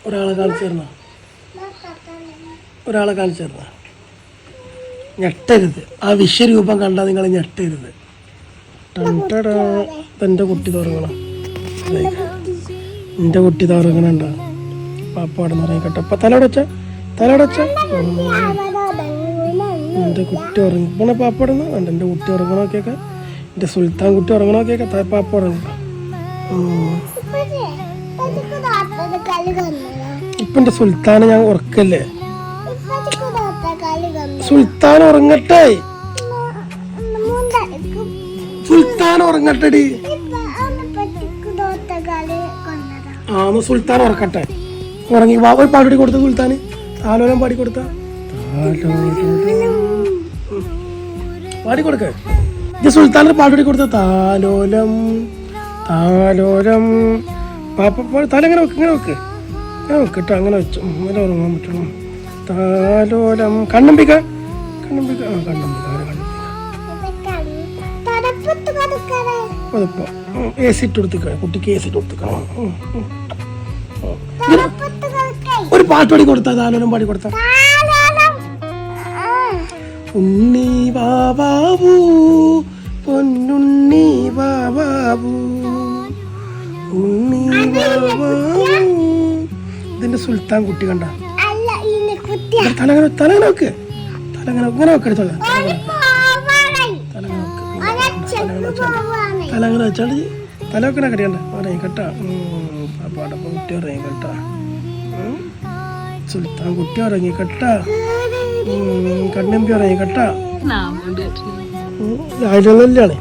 ഒരാളെ കാണിച്ചു തരുന്ന ഞെട്ടരുത്. ആ വിശ്വരൂപം കണ്ടാൽ നിങ്ങൾ ഞെട്ടരുത്. എൻ്റെ കുട്ടി തുറങ്ങണം. എൻ്റെ കുട്ടി തുറങ്ങണുണ്ടോ? പാപ്പാടെ നിറയിക്കട്ടെ. അപ്പം തലടച്ച എൻ്റെ കുട്ടി ഉറങ്ങി പോണ പാപ്പാടുന്ന എൻ്റെ കുട്ടി ഉറങ്ങണമൊക്കെയൊക്കെ. എൻ്റെ സുൽത്താൻ കുട്ടി ഉറങ്ങണമൊക്കെയൊക്കെ പാപ്പ ഉറങ്ങണം. ഇപ്പം എൻ്റെ സുൽത്താനെ ഞാൻ ഉറക്കല്ലേ? സുൽത്താൻ ഉറങ്ങട്ടെ, സുൽത്താൻ ഉറങ്ങട്ടെടി. ആ സുൽത്താൻ ഉറക്കട്ടെ. ഉറങ്ങി ഒരു പാടി കൊടുത്ത സുൽത്താന് താലോലം പാടി കൊടുത്ത പാടി കൊടുക്ക. ഇത് സുൽത്താനൊരു പാടി കൊടുത്ത താലോലം താലോലം. പാപ്പ തല ഇങ്ങനെ വെക്ക്, ഇങ്ങനെ വെക്ക്, ഇങ്ങനെ വെക്കിട്ടോ. അങ്ങനെ വെച്ചു അങ്ങനെ ഉറങ്ങാൻ പറ്റുള്ളൂ. താലോലം കണ്ണമ്പിക്ക കണ്ണമ്പിക്ക ആ കണ്ണമ്പിക്ക അതിപ്പോ എ സി ഇട്ട് കൊടുത്തിക്കണം കുട്ടിക്ക്. എ സി ഇട്ട് കൊടുത്തിക്കണം. ഒരു പാട്ട് പാടി കൊടുത്ത താലോലം പാടി കൊടുത്ത. ഉണ്ണി ബാബാബു പൊന്നുണ്ണി ബാബാബു ഉണ്ണി ബാബാബു. ഇതിന്റെ സുൽത്താൻ കുട്ടി കണ്ട തലങ്ങനെ തലങ്ങനെ വെക്ക്, തലങ്ങനെ ഇങ്ങനെ വെക്കരുത്. തലങ്ങനെ വെച്ചാൽ തല വെക്കണ കടിയണ്ട. പറയും കേട്ടാ പാപ്പാടപ്പം കുട്ടി ഇറങ്ങി കേട്ടാ. സുൽത്താൻ കുട്ടി ഇറങ്ങി കേട്ടാ. കണ്ണമ്പി ഇറങ്ങി കേട്ടാ. അതിലൊന്നല്ലാണ്